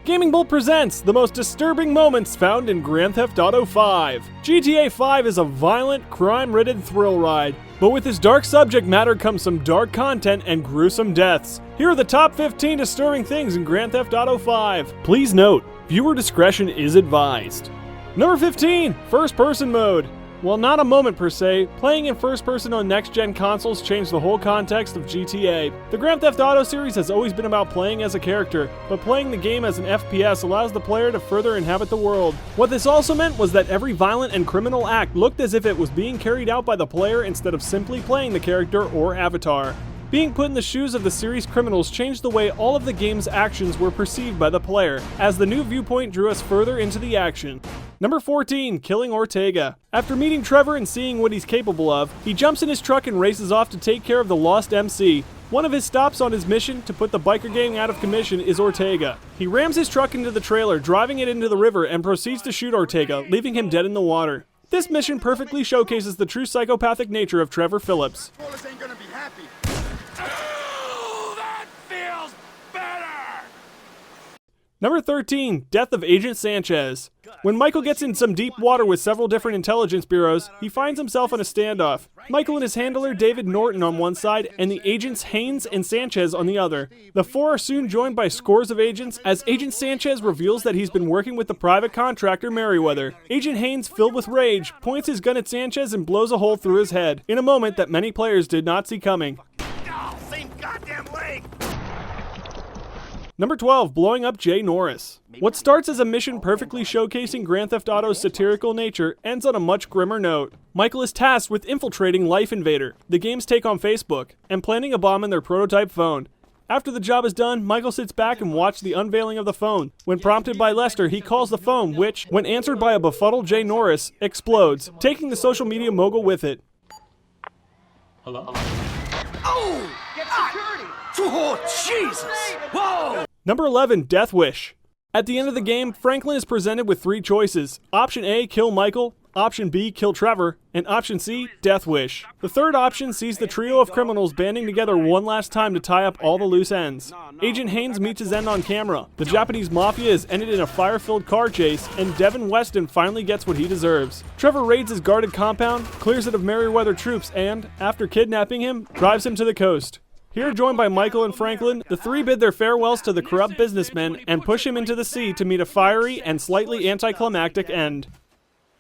Gaming Bolt presents the most disturbing moments found in Grand Theft Auto 5. GTA 5 is a violent, crime-ridden thrill ride, but with its dark subject matter comes some dark content and gruesome deaths. Here are the top 15 disturbing things in Grand Theft Auto 5. Please note, viewer discretion is advised. Number 15, First Person Mode. While not a moment per se, playing in first person on next-gen consoles changed the whole context of GTA. The Grand Theft Auto series has always been about playing as a character, but playing the game as an FPS allows the player to further inhabit the world. What this also meant was that every violent and criminal act looked as if it was being carried out by the player instead of simply playing the character or avatar. Being put in the shoes of the series' criminals changed the way all of the game's actions were perceived by the player, as the new viewpoint drew us further into the action. Number 14, killing Ortega. After meeting Trevor and seeing what he's capable of, he jumps in his truck and races off to take care of the lost MC. One of his stops on his mission to put the biker gang out of commission is Ortega. He rams his truck into the trailer, driving it into the river, and proceeds to shoot Ortega, leaving him dead in the water. This mission perfectly showcases the true psychopathic nature of Trevor Phillips. Number 13, Death of Agent Sanchez. When Michael gets in some deep water with several different intelligence bureaus, he finds himself in a standoff. Michael and his handler David Norton on one side, and the agents Haynes and Sanchez on the other. The four are soon joined by scores of agents as Agent Sanchez reveals that he's been working with the private contractor Merriweather. Agent Haynes, filled with rage, points his gun at Sanchez and blows a hole through his head, in a moment that many players did not see coming. Same goddamn leg! Number 12, blowing up Jay Norris. What starts as a mission perfectly showcasing Grand Theft Auto's satirical nature ends on a much grimmer note. Michael is tasked with infiltrating Life Invader, the game's take on Facebook, and planting a bomb in their prototype phone. After the job is done, Michael sits back and watches the unveiling of the phone. When prompted by Lester, he calls the phone, which, when answered by a befuddled Jay Norris, explodes, taking the social media mogul with it. Hello? Oh! Get security! Oh, Jesus! Whoa! Number 11, Death Wish. At the end of the game, Franklin is presented with three choices. Option A, kill Michael. Option B, kill Trevor. And Option C, Death Wish. The third option sees the trio of criminals banding together one last time to tie up all the loose ends. Agent Haynes meets his end on camera. The Japanese mafia is ended in a fire-filled car chase, and Devin Weston finally gets what he deserves. Trevor raids his guarded compound, clears it of Merriweather troops, and, after kidnapping him, drives him to the coast. Here, joined by Michael and Franklin, the three bid their farewells to the corrupt businessman and push him into the sea to meet a fiery and slightly anticlimactic end.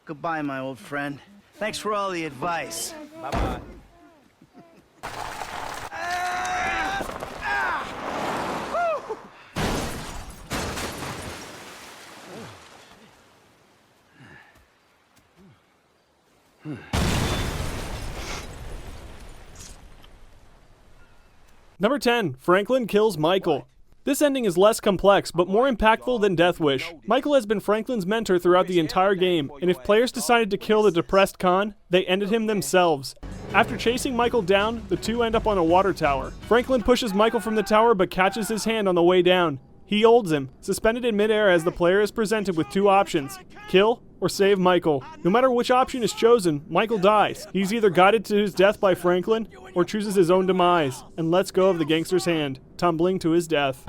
Goodbye, my old friend. Thanks for all the advice. Bye-bye. Number 10, Franklin kills Michael. This ending is less complex, but more impactful than Death Wish. Michael has been Franklin's mentor throughout the entire game, and if players decided to kill the depressed con, they ended him themselves. After chasing Michael down, the two end up on a water tower. Franklin pushes Michael from the tower but catches his hand on the way down. He holds him, suspended in midair as the player is presented with two options: kill or save Michael. No matter which option is chosen, Michael dies. He's either guided to his death by Franklin or chooses his own demise and lets go of the gangster's hand, tumbling to his death.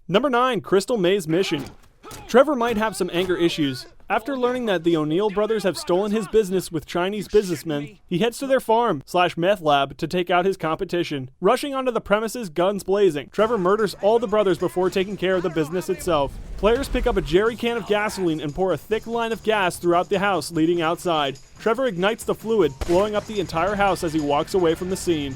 Number 9, Crystal Maze Mission. Trevor might have some anger issues. After learning that the O'Neill brothers have stolen his business with Chinese businessmen, he heads to their farm/meth lab to take out his competition. Rushing onto the premises, guns blazing, Trevor murders all the brothers before taking care of the business itself. Players pick up a jerry can of gasoline and pour a thick line of gas throughout the house leading outside. Trevor ignites the fluid, blowing up the entire house as he walks away from the scene.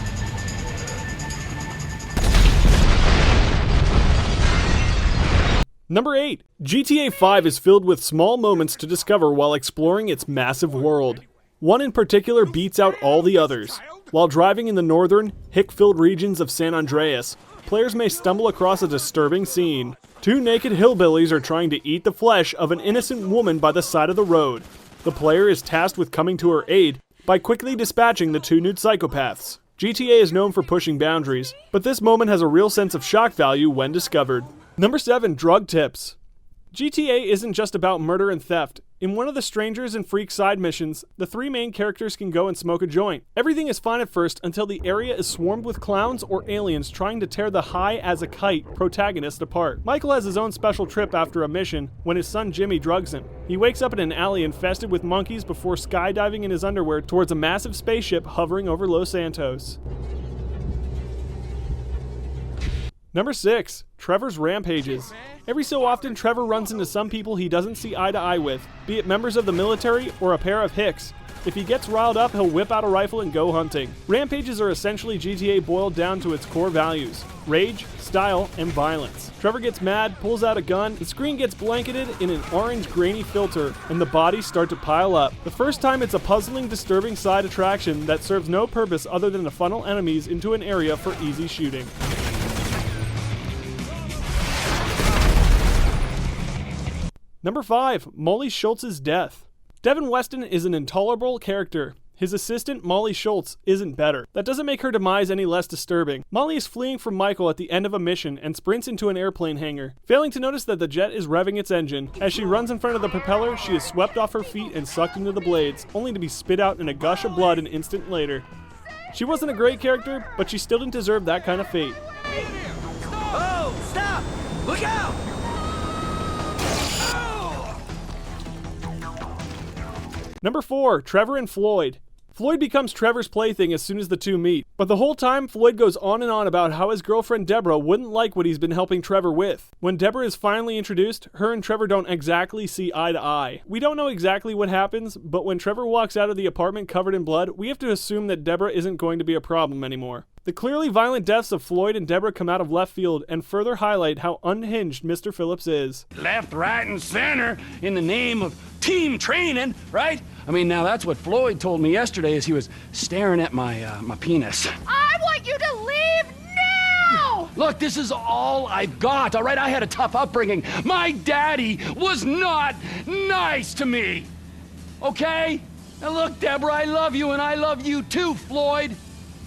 Number 8. GTA 5 is filled with small moments to discover while exploring its massive world. One in particular beats out all the others. While driving in the northern, hick-filled regions of San Andreas, players may stumble across a disturbing scene. Two naked hillbillies are trying to eat the flesh of an innocent woman by the side of the road. The player is tasked with coming to her aid by quickly dispatching the two nude psychopaths. GTA is known for pushing boundaries, but this moment has a real sense of shock value when discovered. Number 7, drug tips. GTA isn't just about murder and theft. In one of the Strangers and Freaks side missions, the three main characters can go and smoke a joint. Everything is fine at first until the area is swarmed with clowns or aliens trying to tear the high as a kite protagonist apart. Michael has his own special trip after a mission when his son Jimmy drugs him. He wakes up in an alley infested with monkeys before skydiving in his underwear towards a massive spaceship hovering over Los Santos. Number 6. Trevor's Rampages. Every so often, Trevor runs into some people he doesn't see eye to eye with, be it members of the military or a pair of hicks. If he gets riled up, he'll whip out a rifle and go hunting. Rampages are essentially GTA boiled down to its core values: rage, style, and violence. Trevor gets mad, pulls out a gun, the screen gets blanketed in an orange grainy filter, and the bodies start to pile up. The first time, it's a puzzling, disturbing side attraction that serves no purpose other than to funnel enemies into an area for easy shooting. Number 5. Molly Shultz's death. Devin Weston is an intolerable character. His assistant, Molly Shultz, isn't better. That doesn't make her demise any less disturbing. Molly is fleeing from Michael at the end of a mission and sprints into an airplane hangar, failing to notice that the jet is revving its engine. As she runs in front of the propeller, she is swept off her feet and sucked into the blades, only to be spit out in a gush of blood an instant later. She wasn't a great character, but she still didn't deserve that kind of fate. Oh, stop! Look out! Number 4. Trevor and Floyd. Floyd becomes Trevor's plaything as soon as the two meet, but the whole time Floyd goes on and on about how his girlfriend Deborah wouldn't like what he's been helping Trevor with. When Deborah is finally introduced, her and Trevor don't exactly see eye to eye. We don't know exactly what happens, but when Trevor walks out of the apartment covered in blood, we have to assume that Deborah isn't going to be a problem anymore. The clearly violent deaths of Floyd and Deborah come out of left field and further highlight how unhinged Mr. Phillips is. Left, right, and center in the name of team training, right? I mean, now that's what Floyd told me yesterday as he was staring at my penis. I want you to leave now! Look, this is all I've got, all right? I had a tough upbringing. My daddy was not nice to me, okay? Now look, Deborah, I love you, and I love you too, Floyd.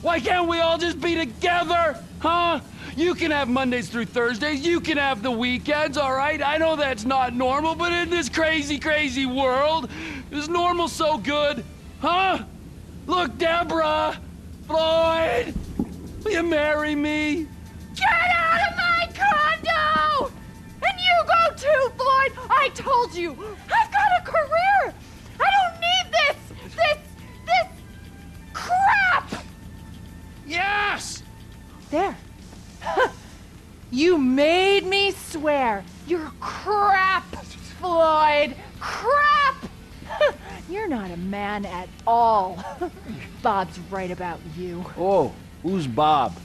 Why can't we all just be together, huh? You can have Mondays through Thursdays, you can have the weekends, all right? I know that's not normal, but in this crazy, crazy world, is normal so good, huh? Look, Deborah, Floyd, will you marry me? Get out of my condo! And you go too, Floyd! I told you, I've got a career! I don't need this crap! Yes! There. You made me swear. You're crap, Floyd. Crap! You're not a man at all. Bob's right about you. Oh, who's Bob?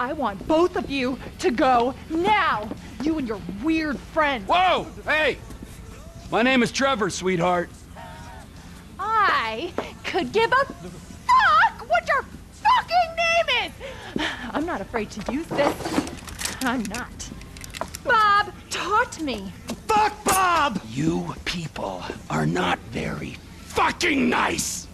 I want both of you to go now. You and your weird friend. Whoa! Hey! My name is Trevor, sweetheart. I could give a fuck what your fucking name is. I'm not afraid to use this. I'm not. Bob taught me. Fuck Bob! You people are not very fucking nice!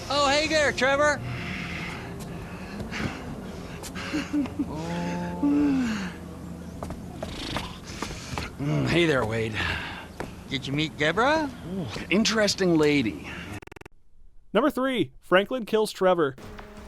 Oh, hey there, Trevor. Hey there, Wade. Did you meet Deborah? Interesting lady. Number 3. Franklin kills Trevor.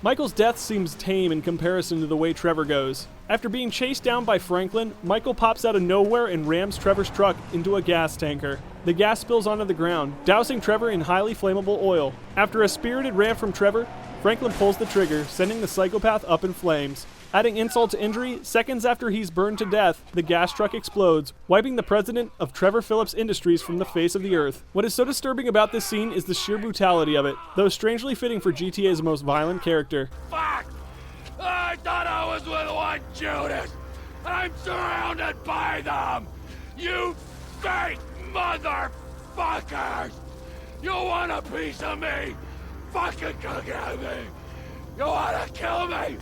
Michael's death seems tame in comparison to the way Trevor goes. After being chased down by Franklin, Michael pops out of nowhere and rams Trevor's truck into a gas tanker. The gas spills onto the ground, dousing Trevor in highly flammable oil. After a spirited ram from Trevor, Franklin pulls the trigger, sending the psychopath up in flames. Adding insult to injury, seconds after he's burned to death, the gas truck explodes, wiping the president of Trevor Phillips Industries from the face of the earth. What is so disturbing about this scene is the sheer brutality of it, though strangely fitting for GTA's most violent character. Fuck! I thought I was with one Judas! I'm surrounded by them! You fake motherfuckers! You want a piece of me? Fucking come get me! You wanna kill me?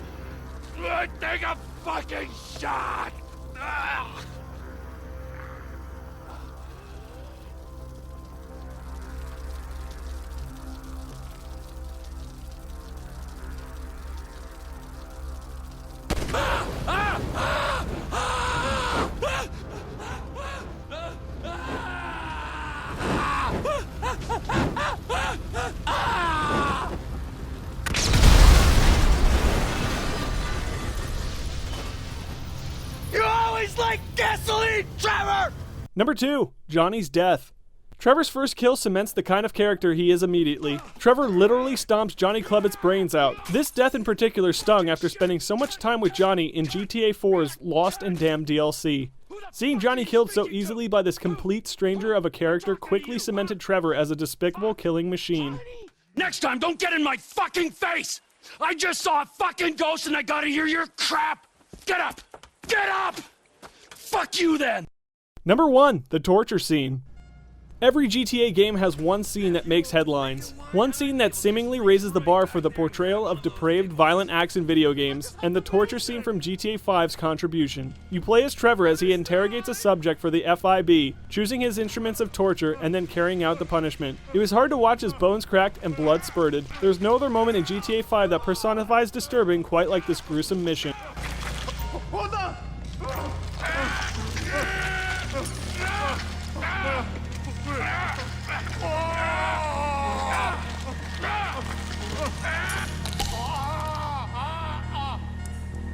Take a fucking shot! Ugh. always like gasoline, Trevor! Number 2, Johnny's death. Trevor's first kill cements the kind of character he is immediately. Trevor literally stomps Johnny Clubbett's brains out. This death in particular stung after spending so much time with Johnny in GTA 4's Lost and Damned DLC. Seeing Johnny killed so easily by this complete stranger of a character quickly cemented Trevor as a despicable killing machine. Next time, don't get in my fucking face! I just saw a fucking ghost and I gotta hear your crap! Get up! Get up! Fuck you then! Number 1, the torture scene. Every GTA game has one scene that makes headlines. One scene that seemingly raises the bar for the portrayal of depraved violent acts in video games, and the torture scene from GTA 5's contribution. You play as Trevor as he interrogates a subject for the FIB, choosing his instruments of torture and then carrying out the punishment. It was hard to watch as bones cracked and blood spurted. There's no other moment in GTA 5 that personifies disturbing quite like this gruesome mission. Hold on!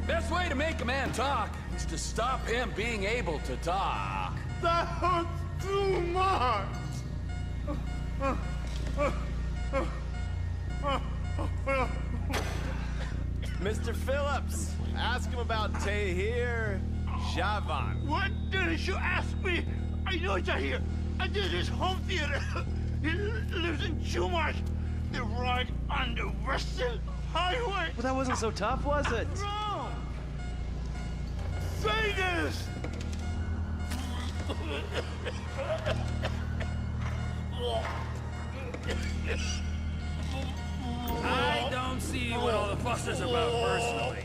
Best way to make a man talk is to stop him being able to talk. That hurts too much! Mr. Phillips, ask him about Tahir Javan. What didn't you ask me? I know it's out here. I did his home theater. He lives in Chumash. They're right on the Western Highway. Well, that wasn't so tough, was it? No! Say this! I don't see what all the fuss is about personally.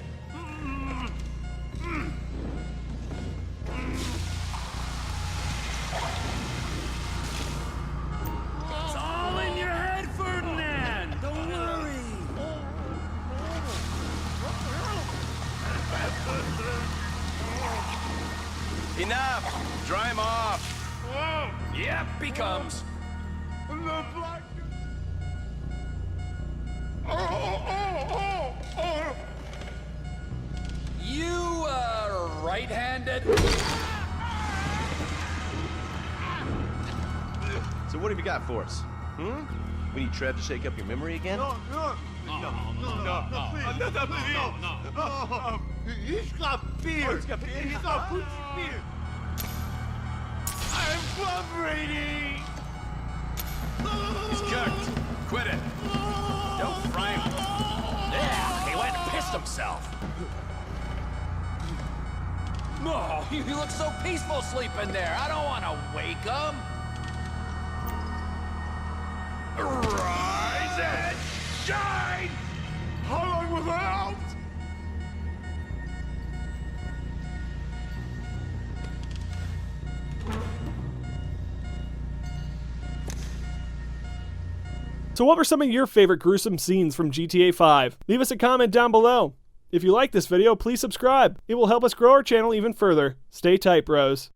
It's all in your head, Ferdinand! Don't worry! Enough! Dry him off! Yep, he comes. You, right-handed? So what have you got for us? We need Trev to shake up your memory again? He's got beer. He's got beer. He's got beer. I'm cooperating. He's cooked. Quit it. Don't fry him. Yeah, he went and pissed himself. No, he looks so peaceful sleeping there. I don't want to wake him. Rise and shine! How long was I out? So what were some of your favorite gruesome scenes from GTA 5? Leave us a comment down below. If you like this video, please subscribe. It will help us grow our channel even further. Stay tight, bros.